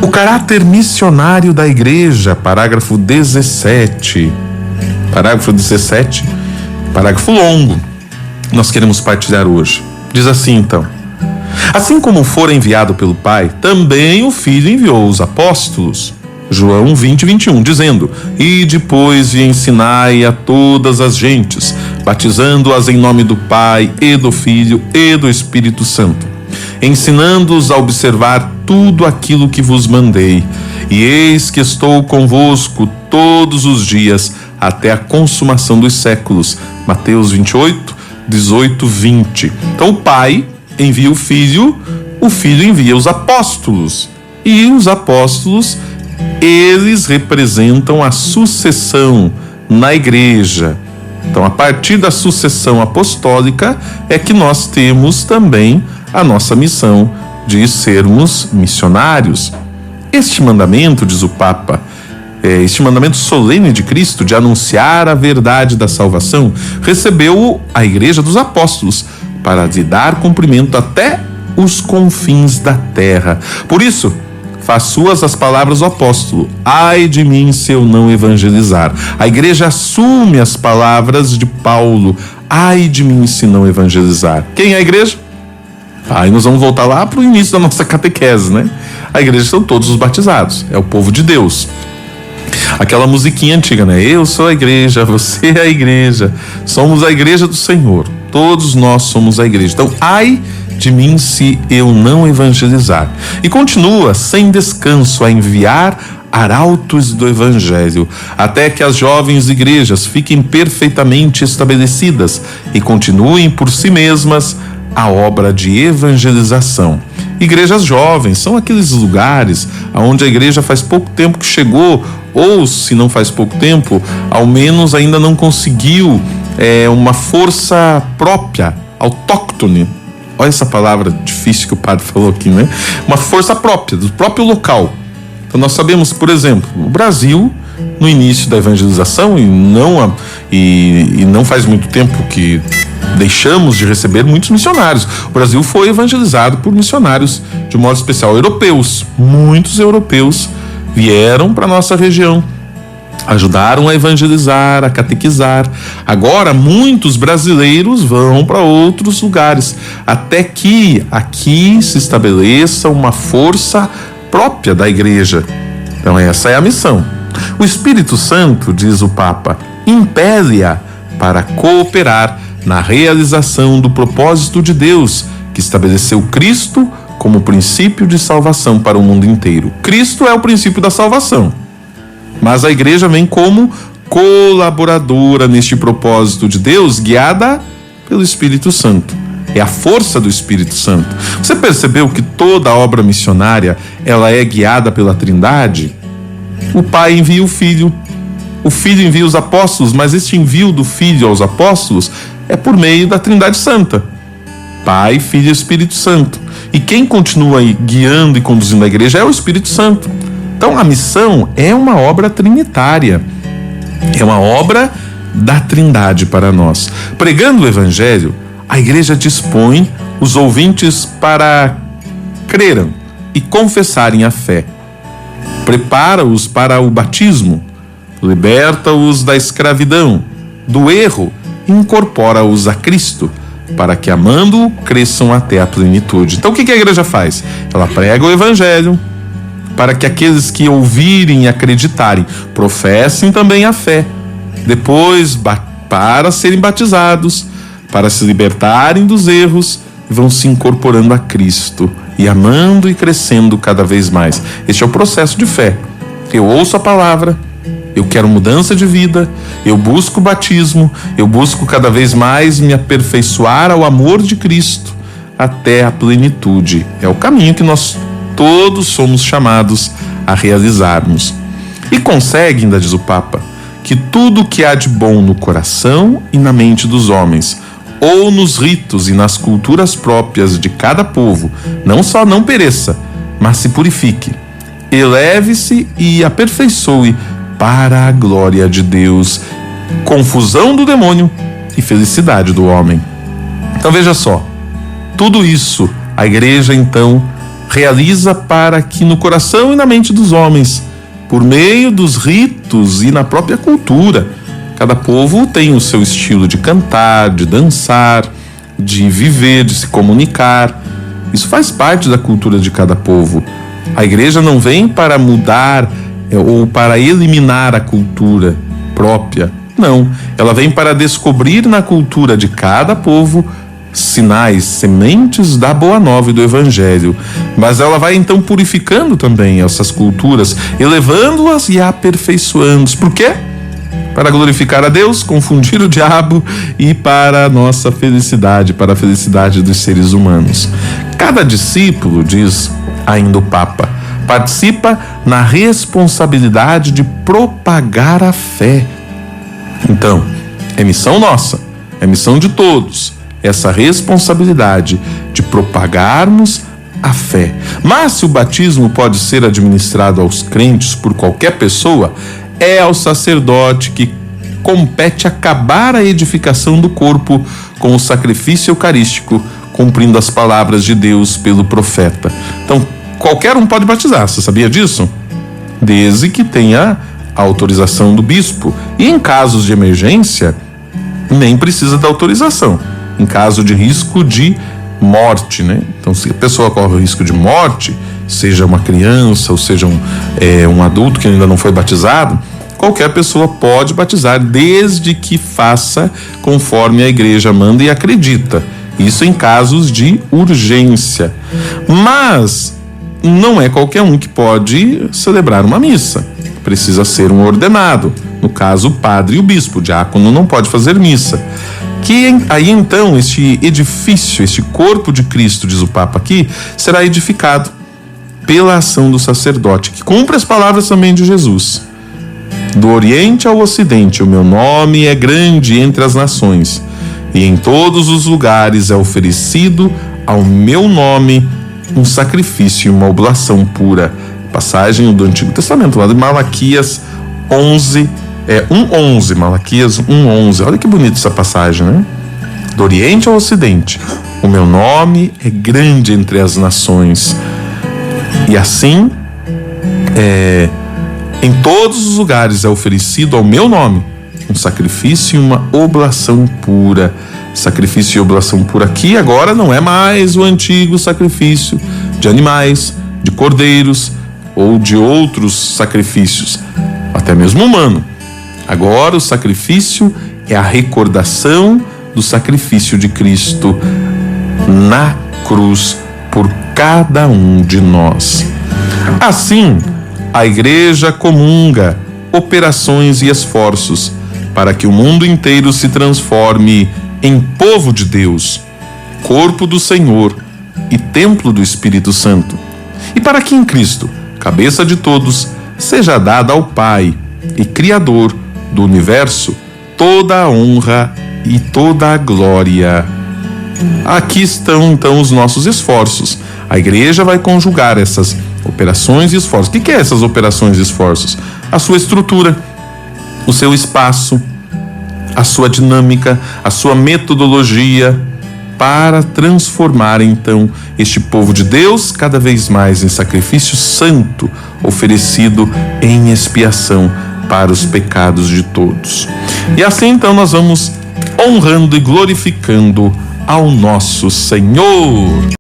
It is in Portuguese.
O caráter missionário da igreja, parágrafo 17. Parágrafo 17, parágrafo longo, nós queremos partilhar hoje. Diz assim então: assim como fora enviado pelo Pai, também o Filho enviou os apóstolos. João 20:21, dizendo: e depois de ensinai a todas as gentes, batizando-as em nome do Pai e do Filho e do Espírito Santo, ensinando-os a observar tudo aquilo que vos mandei. E eis que estou convosco todos os dias, até a consumação dos séculos. Mateus 28:18-20. Então o Pai envia o Filho envia os apóstolos. E os apóstolos, eles representam a sucessão na igreja. Então, a partir da sucessão apostólica é que nós temos também a nossa missão de sermos missionários. Este mandamento, diz o Papa, este mandamento solene de Cristo de anunciar a verdade da salvação, recebeu a igreja dos apóstolos para lhe dar cumprimento até os confins da terra. Por isso, faz suas as palavras do apóstolo: ai de mim se eu não evangelizar. A igreja assume as palavras de Paulo: ai de mim se não evangelizar. Quem é a igreja? Aí nós vamos voltar lá para o início da nossa catequese, né? A igreja são todos os batizados, é o povo de Deus. Aquela musiquinha antiga, né? Eu sou a igreja, você é a igreja, somos a igreja do Senhor, todos nós somos a igreja. Então, ai de mim se eu não evangelizar. E continua sem descanso a enviar arautos do evangelho, até que as jovens igrejas fiquem perfeitamente estabelecidas e continuem por si mesmas a obra de evangelização. Igrejas jovens são aqueles lugares onde a igreja faz pouco tempo que chegou, ou se não faz pouco tempo, ao menos ainda não conseguiu uma força própria, autóctone. Olha essa palavra difícil que o padre falou aqui, né? Uma força própria, do próprio local. Então nós sabemos, por exemplo, o Brasil, no início da evangelização, e não faz muito tempo que deixamos de receber muitos missionários. O Brasil foi evangelizado por missionários, de modo especial europeus. Muitos europeus vieram para nossa região, ajudaram a evangelizar, a catequizar. Agora, muitos brasileiros vão para outros lugares, até que aqui se estabeleça uma força própria da igreja. Então, essa é a missão. O Espírito Santo, diz o Papa, impele-a para cooperar na realização do propósito de Deus, que estabeleceu Cristo como princípio de salvação para o mundo inteiro. Cristo é o princípio da salvação, mas a igreja vem como colaboradora neste propósito de Deus, guiada pelo Espírito Santo. É a força do Espírito Santo. Você percebeu que toda a obra missionária, ela é guiada pela Trindade? O Pai envia o Filho envia os apóstolos, mas este envio do Filho aos apóstolos é por meio da Trindade Santa. Pai, Filho e Espírito Santo. E quem continua aí guiando e conduzindo a igreja é o Espírito Santo. Então a missão é uma obra trinitária, é uma obra da Trindade para nós. Pregando o Evangelho, a igreja dispõe os ouvintes para crerem e confessarem a fé. Prepara-os para o batismo, liberta-os da escravidão, do erro, e incorpora-os a Cristo, para que, amando-o, cresçam até a plenitude. Então o que a igreja faz? Ela prega o Evangelho, para que aqueles que ouvirem e acreditarem professem também a fé. Depois, para serem batizados, para se libertarem dos erros, vão se incorporando a Cristo e amando e crescendo cada vez mais. Este é o processo de fé. Eu ouço a palavra, eu quero mudança de vida, eu busco o batismo, eu busco cada vez mais me aperfeiçoar ao amor de Cristo até a plenitude. É o caminho que nós todos somos chamados a realizarmos. E consegue, ainda diz o Papa, que tudo que há de bom no coração e na mente dos homens, ou nos ritos e nas culturas próprias de cada povo, não só não pereça, mas se purifique, eleve-se e aperfeiçoe para a glória de Deus, confusão do demônio e felicidade do homem. Então veja só, tudo isso a igreja então realiza para que no coração e na mente dos homens, por meio dos ritos e na própria cultura, cada povo tem o seu estilo de cantar, de dançar, de viver, de se comunicar. Isso faz parte da cultura de cada povo. A igreja não vem para mudar ou para eliminar a cultura própria. Não, ela vem para descobrir na cultura de cada povo sinais, sementes da Boa Nova e do Evangelho. Mas ela vai então purificando também essas culturas, elevando-as e aperfeiçoando-as. Por quê? Para glorificar a Deus, confundir o diabo e para a nossa felicidade, para a felicidade dos seres humanos. Cada discípulo, diz ainda o Papa, participa na responsabilidade de propagar a fé. Então, é missão nossa, é missão de todos, essa responsabilidade de propagarmos a fé. Mas se o batismo pode ser administrado aos crentes por qualquer pessoa, é ao sacerdote que compete acabar a edificação do corpo com o sacrifício eucarístico, cumprindo as palavras de Deus pelo profeta. Então, qualquer um pode batizar, você sabia disso? Desde que tenha a autorização do bispo. E em casos de emergência, nem precisa da autorização. Em caso de risco de morte, né? Então, se a pessoa corre o risco de morte, seja uma criança ou seja um adulto que ainda não foi batizado, qualquer pessoa pode batizar, desde que faça conforme a igreja manda e acredita. Isso em casos de urgência. Mas não é qualquer um que pode celebrar uma missa. Precisa ser um ordenado. No caso, o padre e o bispo. O diácono não pode fazer missa. Aí então este edifício, este corpo de Cristo, diz o Papa aqui, será edificado pela ação do sacerdote, que cumpre as palavras também de Jesus. Do Oriente ao Ocidente, o meu nome é grande entre as nações, e em todos os lugares é oferecido ao meu nome um sacrifício e uma oblação pura. Passagem do Antigo Testamento, lá de Malaquias 1:11, Malaquias 1:11. Olha que bonita essa passagem, né? Do Oriente ao Ocidente, o meu nome é grande entre as nações. E assim, em todos os lugares é oferecido ao meu nome um sacrifício e uma oblação pura. Sacrifício e oblação pura aqui agora não é mais o antigo sacrifício de animais, de cordeiros ou de outros sacrifícios, até mesmo humano. Agora o sacrifício é a recordação do sacrifício de Cristo na cruz por cada um de nós. Assim, a igreja comunga operações e esforços para que o mundo inteiro se transforme em povo de Deus, corpo do Senhor e templo do Espírito Santo. E para que em Cristo, cabeça de todos, seja dada ao Pai e Criador do universo toda a honra e toda a glória. Aqui estão então os nossos esforços. A igreja vai conjugar essas operações e esforços. O que é essas operações e esforços? A sua estrutura, o seu espaço, a sua dinâmica, a sua metodologia, para transformar então este povo de Deus cada vez mais em sacrifício santo, oferecido em expiação para os pecados de todos. E assim então nós vamos honrando e glorificando ao nosso Senhor.